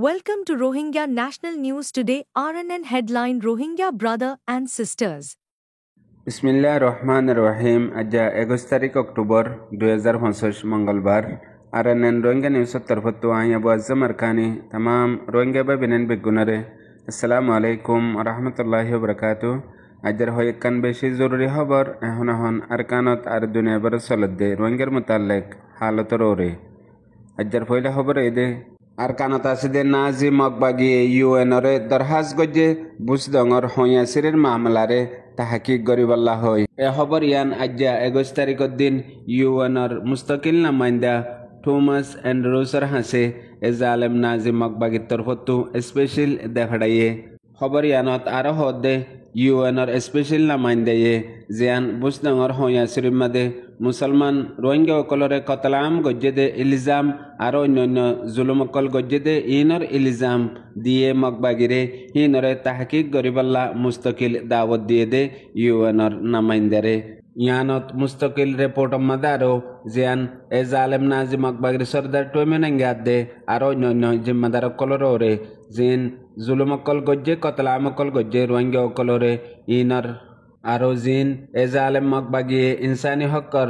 Welcome to Rohingya National News Today. RNN headline: Rohingya brother and sisters. বিসমিল্লাহ রহমান রহিম। আজ 21 তারিখ October 2025 মঙ্গলবার। RNN Rohingya নিউজের তরফত আই আবু আজম আরকানি तमाम রোহিঙ্গা বেবিনেন বেগুনারে আসসালামু আলাইকুম রহমতুল্লাহি ওয়া বারাকাতুহু। আজের হয় কান বেশি জরুরি খবর এখন আরকানত আর দুনিয়া বড় চলতে রোহিঙ্গার মুতাল্লিক হালতর ওরে। আজের পয়লা খবর এদে আরকানত আছে নাজি মগবাগি ইউএনরে দরহাজ গজে বুসদঙর হইয়াসিরের মামলারে তাহাকিক গরিবাল্লাহ হয়। এ খবর ইয়ান আজ্জা 21 তারিখের দিন ইউএনর মুস্তাকিল নামাইন্দা থমাস অ্যান্ড্রুসের হাসে এ জালেম নাজি মগবাগির তরফতু স্পেশাল দেখাড়াইয়ে খবর ইয়ানত আরো হদে ইউএনর স্পেশাল নামাইন্দাইয়ে জিয়ান বুসদঙর হইয়াসিরের মাদে মুসলমান রোহিঙ্গা অকলরে কতলাম গজ্জেদে ইলিজাম আর অন্যান্য জুলুমকল গজ্জেদে ইনর ইলিজাম দিয়ে মগবাগিরে হিনরে তাহকিক গরিবাল্লা মুস্তকিল দাওয়াত দিয়ে দে ইউএনর নামাইন্দারে। ইয়ানত মুস্তকিল রিপোর্ট মাদারো জিয়ান এ জালেম নাজি মগবাগির সর্দার টুমেনাঙ্গাত দে আর অন্যান্য জিম্মাদার অকলরে জিন জুলুমকল গজ্জে কতলামকল গজ্জে রোহিঙ্গা অকলরে ইনর আরো জিন এ জালেম মগবাগিয়ে ইনসানি হকর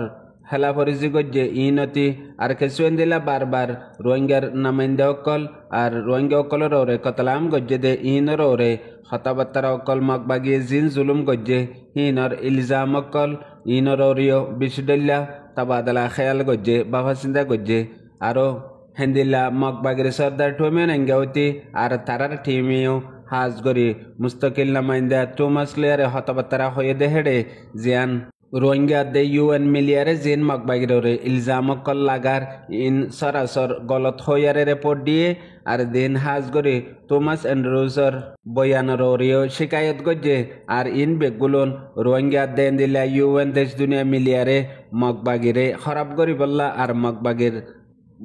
হেলাফরিজি গজ্জে ইনতি আর কেসুয়েন দিলা বারবার রোহিঙ্গার নামাইন্দা অকল আর রোহিঙ্গা অকলর ওরে কতলাম গজ্জে দে ইনর ওরে হতাবাত্তারা অকল মগবাগিয়ে জিন জুলুম গজ্জে ইনর ইলজাম অকল ইনর ওরিও বিশুডল্লা তাবাদলা খেয়াল গজ্জে বাবা চিন্তা গজ্জে আরো হেন্দিল্লা মগবাগির সর্দার ঠোমেন এঙ্গাউতি আর তারার টিমিও হাজ গরি মুস্তকিল নামাইন্দা থমাস লেয়ারে হতাবাত্তারা হয়ে দেহেড়ে জিয়ান রোহিঙ্গা দে ইউএন মিলিয়ারে জিন মগবাগিরে ইলজাম কল লাগার ইন সরাসর গলত হইয়ারে রিপোর্ট দিয়ে আর দিন হাজ গরি থমাস অ্যান্ড্রুসর বয়ানর ওরিও শিকায়ত গজ্জে আর ইন বেগুলন রোহিঙ্গা দেন দিলা ইউএন দেশ দুনিয়া মিলিয়ারে মগবাগিরে খরাব গরি বললা আর মগবাগির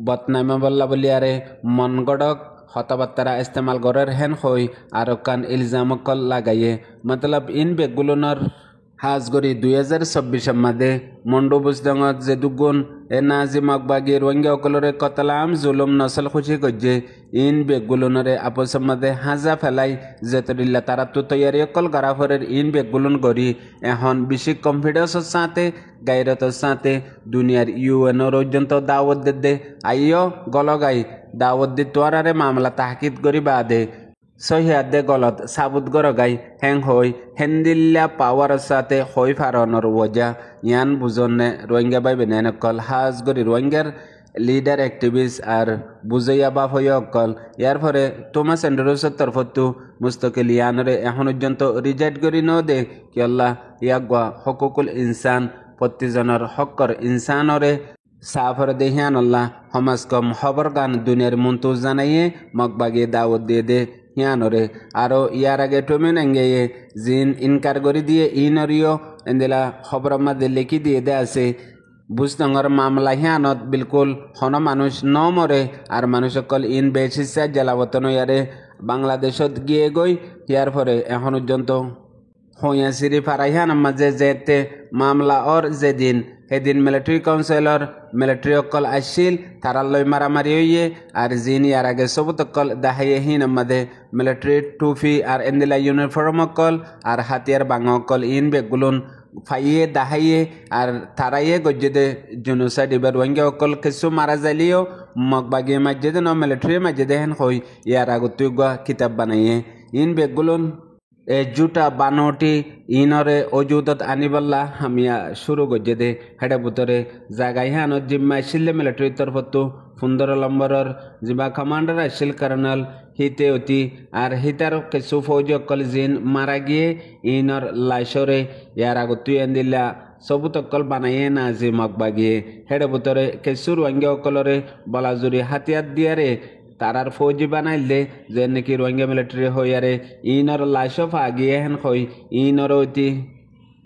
বদনামা বললা বলিয়ারে মন গড়ক হতাবাত্তারা ইস্তেমাল গরের হেন হই আর কান ইলজাম কল লাগাইয়ে মতলব ইন বেগুলনর হাজ গরি 2024 মাদে মন্ডু বুসদঙত যে দুগুণ এ নাজি মগবাগি রোহিঙ্গা অকলরে কতলাম জুলুম নসল খুশি গজ্জে ইন বেগুলনরে আপস মাদে হাজা ফেলাই যেতরিল্লা তারা তো তৈয়ারি অকল গারাফরের ইন বেগুলন গরি এখন বেশি কনফিডেন্সর সাথে গাইরতর সাথে দুনিয়ার ইউএন পর্যন্ত দাওয়াত দে আইও গলগাই দাওয়াত দি তোয়ারে মামলা তাহকিদ গরি বাদে সহিয়াদে গলত সাবুত গরগাই হ্যাং হই হেন্দিল্লা পাওয়ার সাথে হই ফারণর ওজা ইয়ান বুঝনে রোহিঙ্গা বাই বেনেন কল হাজ গরি রোহিঙ্গার লিডার অ্যাক্টিভিস্ট আর বুঝাইয়া বাপ হইয়া অকল ইয়ার ফলে থমাস অ্যান্ড্রুসের তরফতু মুস্তকিল ইয়ানরে এখন পর্যন্ত রিজেক্ট করি ন দে কি আল্লাহ ইয়াগুয়া হকুকুল ইনসান প্রতিজনের হকর ইনসানরে সাফর দেহিয়ান আল্লাহ সমাজ কম খবর গান দুনিয়ার মন্তু জানাইয়ে মগবাগি দাওয়াত দিয়ে দে হিয়ানরে আরো ইয়ার আগে টমেন এঙ্গেয়ে জিন ইনকার করে দিয়ে ইনরিও এন্দেলা খবর মাঝে লিখি দিয়ে দে আছে বুঝদঙর মামলা হিয়ানত বিলকুল হন মানুষ ন মরে আর মানুষ সকল ইন বেশিসা জেলাবতন ইয়ারে বাংলাদেশত গিয়ে গই ইয়ার পরে এখন পর্যন্ত হইয়া সিরি ফারাইহান মাঝে যেতে মামলা ওর যেদিন সেদিন মিলিটারি কাউন্সিলর মিলিটারি অকল আসছিল তারালয় মারামারি হইয়ে আর জিন ইয়ার আগে সবুত অকল দাহাইয়ে হিন আমাদের মিলিটারি টুফি আর এন্দিলা ইউনিফর্ম অকল আর হাতিয়ার বাঙা অকল ইন বেগুলুন ফাইয়ে দাহাইয়ে আর তারাইয়ে গজ্জেদে জুনুসাইড এবার রোহিঙ্গা অকল কিছু মারা যাইলেও মগবাগি মাঝে ন মিলিটারি মাঝে হেন হই ইয়ার আগত কিতাব বানাইয়ে ইন বেগুলুন এ জুটা বানোটি ইনরে অজুদত আনিবাল্লা হামিয়া শুরু গজ্জে দে হেডে বুতরে জাগাই হান জিম্মা আসিলে মিলিটারি তরফতো 15 নম্বরের জিবা কমান্ডার আসিল কর্নেল হিতে অতি আর হিতার কিছু ফৌজি অকল জিন মারা গিয়ে ইনর লাইশরে ইয়ার আগত এন্দিল্লা সবুত অকল বানাইয়ে নাজি মগবাগিয়ে হেডে বুতরে কিছু রোহিঙ্গা অকলরে বলাজুরি হাতিয়ার দিয়ারে তারার ফৌজি বানাইলে যে নাকি রোহিঙ্গা মিলিটারি হইয়ারে ইনর লাইশফ আগিয়ে হেন হই ইনর অতি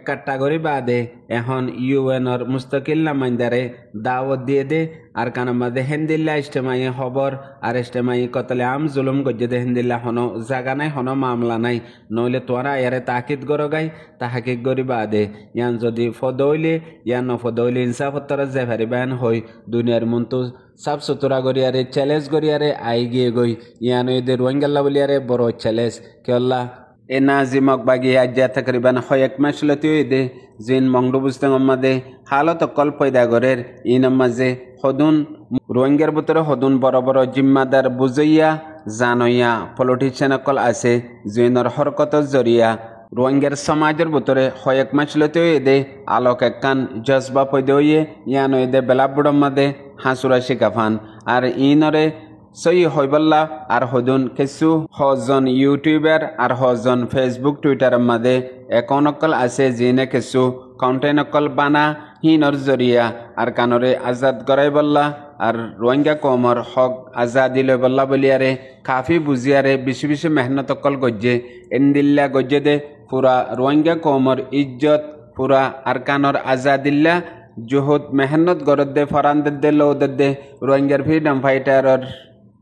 কাটাগরি বাদে এখন ইউএনর মুস্তাকিল নামাইন্দারে দাওয়াত দিয়ে দে আর কানামাদে হেন্দিল্লা ইস্তেমাই খবর আর ইস্তেমাই কতলে আম জুলুম গজ্জে হেন্দিল্লা হনো জাগা নাই হনো মামলা নাই নইলে তোরা ইয়ারে তাকিদ গরগাই তাহাকিক গরি বাদে ইয়ান যদি ফদইলে ইয়ান নফদইলে ইনসাফত্তর জেফারি বান হই দুনিয়ার মন্তু সাফ সুতরা গরিয়ারে চ্যালেঞ্জ গরিয়ারে আই গিয়ে গই ইয়ান এদের রোহিঙ্গাল্লা বলিয়ারে বড় চ্যালেঞ্জ কেল্লা এ নাজিমক বাগি আজ্জা তকরিবান হয়েক মাসলতিও দে জিন মংডু বুঝতেন মাদে হালত কল পয়দা গরের ইনম মাঝে হদুন রোহিঙ্গার ভিতরে হদুন বড় বড় জিম্মাদার বুঝইয়া জানইয়া পলিটিশিয়ান কল আছে জিনর হরকত জরিয়া রোহিঙ্গার সমাজের ভিতরে হয়েক মাসলতিও দে আলোক একখান জজবা পয়দে হইয়ে ইয়ানো এদে বেলাবুড়ম মাদে হাসুরা শিকাফান আর ইনরে সই হইবল্লা আর হদুন কিছু হজন ইউটিউবার আর হজন ফেসবুক টুইটার মাদে একাউন্টকল আছে জিনে কিছু কন্টেন্টকল বানা হিনর জরিয়া আর কানরে আজাদ গড়াই বল্লা আর রোহিঙ্গা কমর হক আজাদি লই বল্লা বলিয়ারে কাফি বুঝিয়ারে বেশি বেশি মেহনতকল গজ্জে এন্দিল্লা গজ্জে দে পুরা রোহিঙ্গা কমর ইজ্জত পুরা আর কানর আজাদিল্লা জোহদ মেহনত গরদ দে ফরানদের দে লৌদের দে রোহিঙ্গার ফ্রিডম ফাইটারর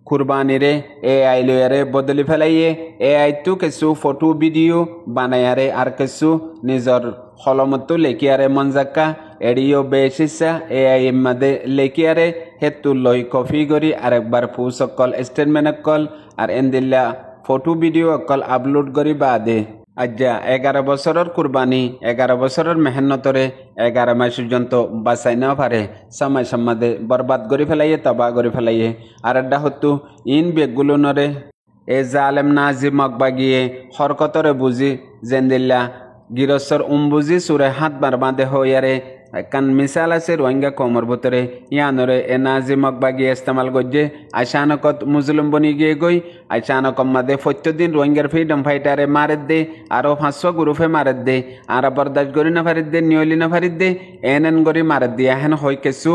কুরবানিরে AI লয়ারে বদলি ফেলাইয়ে AI তো কিছু ফটো ভিডিও বানায়ারে আর কিছু নিজর হলমতো লেখিয়ারে মনজাক্কা এডিও বেশিসা AI মাদে লেখিয়ারে হেতু লই কপি করি আরেকবার পুসকল স্টেটমেন্ট কল আর এন্দিল্লা ফটো ভিডিও কল আপলোড করি বাদে আজ্জা 11 বছরের কুরবানি 11 বছরের মেহনতরে 11 মাস পর্যন্ত বাঁচাই না পারে সময় সম্মাদে বরবাদ করে ফেলাইয়ে তবা করে ফেলাইয়ে আর একটা হতো ইন বেগুলো নরে এ জালেম নাজি মকবাগিয়ে হরকতরে বুঝি জেন্দিল্লা গিরস্বর বুঝি সুরে হাত বার বাঁধে হইয়ারে কান মিসাল আছে রোহিঙ্গা কমর ভিতরে ইয়ানরে এ নাজি মকবাগি ইস্তেমাল গজ্জে আচানকত মুজলুম বনি গিয়ে গই আচানক মাদে প্রত্যেকদিন রোহিঙ্গার ফ্রিডম ফাইটারে মারেদ দে আরো 500 গ্রুপে মারেদ দে আর বরদাস্ত করি না ফারিদ দে নিয়লি না ফারিদ দে এন গরি মারেদ দিয়ে হেন হই কিছু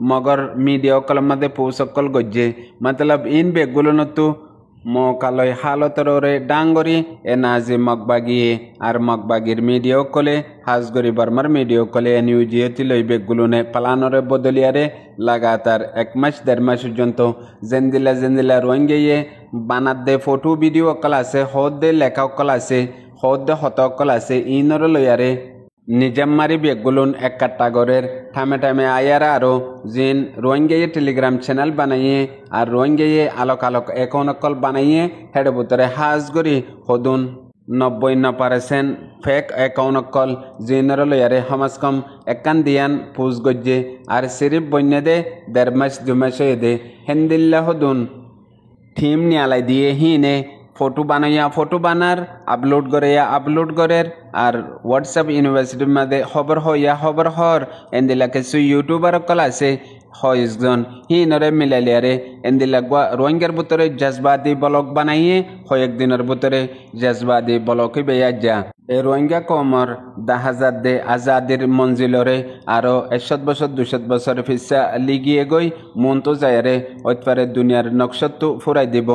মগর মিডিয়া কলম মাদে পৌসকল গজ্জে মতলব ইন বেগুলো নতু মকালয় হালতরে ডাঙ্গরি এ নাজি মকবাগিয়ে আর মকবাগির মিডিয়া কলে হাজগরি বর্মার মিডিয়া কলে নিউজিয়তি লই বেগুলুনে পালানরে বদলিয়ারে লাগাতার 1 মাস 1.5 মাস পর্যন্ত জেন্দিলা রোহিঙ্গিয়ে বানাত দে ফটো ভিডিও কল আছে হদ দে লেখা কল আছে হদ দে হত কল আছে ইনর লয়ারে নিজাম্মারি বেগুলুন এক কাটাগরের ঠামে আয়ারা আরো জিন রোহিঙ্গিয়ে টেলিগ্রাম চ্যানেল বানাইয়ে আর রোহিঙ্গিয়ে আলোক একাউন্টকল বানাইয়ে হেড ভিতরে হাজগরি হদুন 90% ফেক একাউন্টকল জিনর লয়ারে হমাস কম একান দিয়ান পুজ গজ্জে আর সিরিফ বন্যে দে 1.5 মাস 2 মাস দে হেন্দিল্লা হদুন থিম নিয়ালাই দিয়ে হিনে ফটো বানাইয়া ফটো বানার আপলোড করের আর হোয়াটসঅ্যাপ ইউনিভার্সিটির মধ্যে খবর হইয়া খবর হর এন্দিলা কিছু ইউটিউবার কল আছে হয়জন হিনরে মিলাইলিয়ারে এন্দিলা রোহিঙ্গার ভিতরে জজবাদি ব্লগ বানাইয়ে কয়েকদিনের ভিতরে জজবাদি ব্লগ বেয়া যা এ রোহিঙ্গা কমর 10,000 দে আজাদির মঞ্জিলরে আরো 100 বছর 200 বছর ফিসা লিগিয়ে গই মন তো যায়রে ওইপারে দুনিয়ার নকশত ফুরাই দিব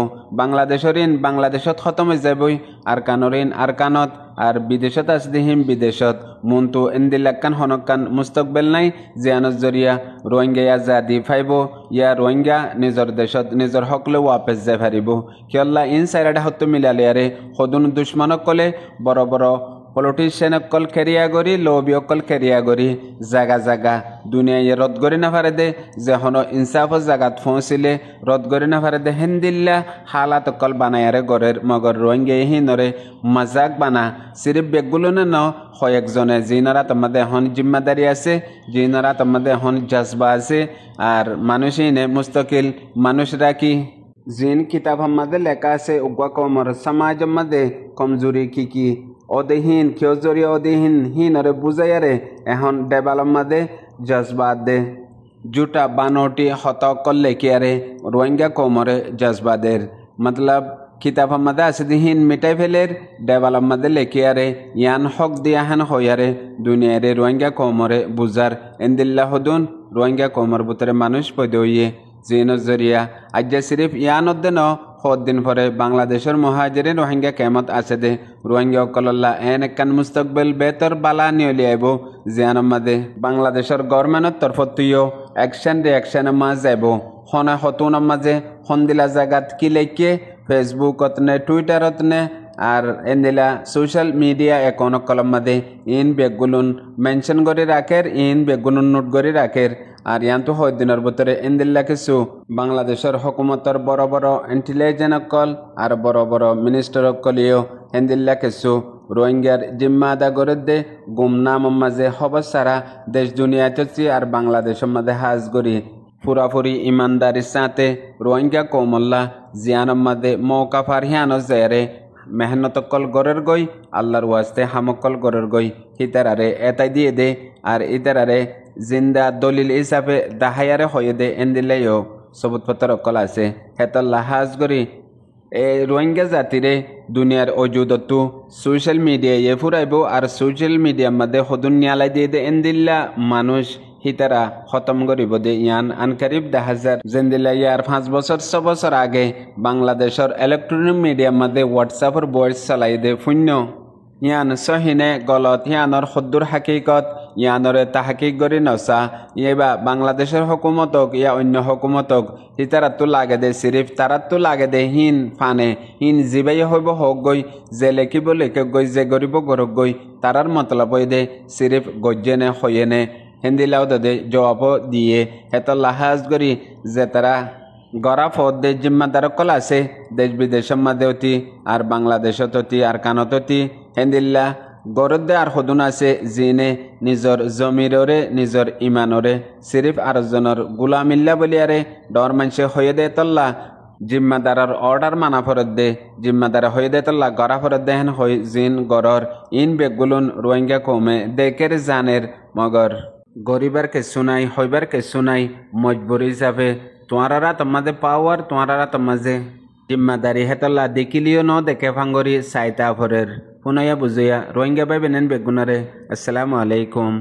বাংলাদেশত খতম হয়ে যাবই আর কানরিন আর কানত আর বিদেশত আসদিহিম বিদেশত মন তো এন্দিলাক্কান হনকান মুস্তকবেল নাই জিয়ানত জরিয়া রোহিঙ্গা আজাদি ফাইব ইয়া রোহিঙ্গা নিজর দেশত নিজর হকলে ওয়াপেস যাই পারিব কিয়ল্লা ইন সাইডা হত্য মিলালিয়ারে সদুন দুশ্মনক কলে বড় বড় পলিটিশিয়ান অকল কেরিয়া করি লবি অকল কেরিয়া করি জাগা দুনিয়া রদ করি না পারে দে যে হন ইনসাফ জাগাত পৌঁছিলে রদ করি না পারে দে হেন্দিল্লা হালাত অকল বানায়ারে গরের মগর রোহিঙ্গা হিনরে মজাক বানা সিরিফ বেগুলো ন কয়েকজনে জিনারা তোমাদের এখন জিম্মাদারি আছে জিনারা তোমাদের এখন জজবা আছে আর মানুষইনে মুস্তকিল মানুষরা কি জিন কিতাব আমাদের লেখা আছে উগ্র কমর সমাজ মধ্যে কমজোরি কি অদেহীন কেউ জরিয়া অদেহীন হিনরে বুঝাইয়ারে এখন ডেভেলপ মাদে জজবাত দে জুটা বানোটি হত করলে কিয়ারে রোহিঙ্গা কমরে জজবাদের মতলব কিতাব আমাদের আছে দিহীন মিটাই ফেলের ডেভেলপ মাদে লেখিয়ারে ইয়ান হক দিয়া হেন হইয়ারে দুনিয়ারে রোহিঙ্গা কমরে বুঝার এন্দিল্লা হদুন রোহিঙ্গা কমর ভিতরে মানুষ পদে হইয়ে জিন জরিয়া আজ্জা সিরিফ ইয়ানত দেন দিন পরে বাংলাদেশের মহাজিরে রোহিঙ্গা কেমত আছে দে রোহিঙ্গা কলল্লা এন একান মুস্তকবিল বেতর বালা নিয়লি আইব জিয়ান মাদে বাংলাদেশের গভর্নমেন্টের তরফত তুইও অ্যাকশন রিয়াকশনের মাঝ যাইব হনা হতুনের মাঝে হন্দিলা জাগাত কি লেখে ফেসবুকত নে টুইটারত নে আর এন্দিলা সোশ্যাল মিডিয়া একাউন্ট কলম মাদে ইন বেগুলুন মেনশন করে রাখের ইন বেগুলুন নোট করে রাখের আর ইয়ান্তু দিনের ভিতরে এন্দিল্লা কিছু বাংলাদেশের হকুমতর বড় বড় ইন্টেলিজেন্স অকল আর বড় বড় মিনিস্টার অকলিও এন্দিল্লা কিছু রোহিঙ্গার জিম্মা আদা করে দে গুমনাম মাঝে হবস সারা দেশ দুনিয়াতে আর বাংলাদেশের মাঝে হাজ করি পুরাপুরি ইমানদারির সাথে রোহিঙ্গা কৌমল্লা জিয়ানম মাদে মৌকা ফারহিয়ানো জেরে মেহনতকল গরের গই আল্লাহর ওয়াস্তে হামকল গরের গই হিতারারে এতাই দিয়ে দে আর ইতারারে জিন্দা দলিল হিসাবে দাহায়ারে হয়ে দে এন্দিলেও সবুতপত্র অকল আছে হেতল্লা হাজ করি এই রোহিঙ্গা জাতিরে দুনিয়ার অজুদতু সোশ্যাল মিডিয়ায় ফুরাইব আর সোশ্যাল মিডিয়ার মধ্যে হদুন নিয়ালাই দিয়ে দে এন্দিল্লা মানুষ হিতারা খতম করিব দে ইয়ান আনকারিব 10,000 জেন্দিলা ইয়ার 5 বছর 6 বছর আগে বাংলাদেশের ইলেকট্রনিক মিডিয়ার মধ্যে হোয়াটসঅ্যাপের ভয়েস চালাই দে শূন্য ইয়ান সহিনে গলত ইয়ানর সদ্দুর হাকিকত ইয়ানরে তাহাকিক করি নসা ইয়েবা বাংলাদেশের হকুমতক ইয়া অন্য হকুমতক হিতারাতো লাগে দে সিরিফ তারাতো লাগে দে হিন ফানে হিন জিবাই হইব হোক গই যে লেখিব লেখক গই যে গরিব গরক গই তারার মতলব দে সিরিফ গজ্জেনে হইয়েনে হিন্দিলাও দে জবাব দিয়ে হেত লাহাজ করি যে তারা গড়া ফদ দেশ জিম্মাদার কল আছে দেশ বিদেশের মধ্যে অতি আর বাংলাদেশত অতি আর কানত অতি হেন্দিল্লা গরদে আর সদুন আছে যিনে নিজর জমিররে নিজর ইমানরে সিরিফ আরেকজনের গুলামিল্লা বলিয়ারে ডর মানুষে হয়ে দে তল্লা জিম্মাদারের অর্ডার মানা ফরত দে জিম্মাদারে হয়ে দে তল্লা গড়া ফরত দে হেন হই জিন গড়র ইন বেগুলুন রোহিঙ্গা কমে দেকের জানের মগর গরিবার কিছু নাই হইবার কিছু নাই মজবুরি হিসাবে তোমারা তোমাদের পাওয়ার তোমারা তোমাজে জিম্মাদারি হেতল্লা দেখিলিও ন দেখে ফাঙ্গরি সাইতা ফরের পুনয়া বুঝিয়া রোহিঙ্গা ভাই বেনেন বেগুনারে আসসালামু আলাইকুম।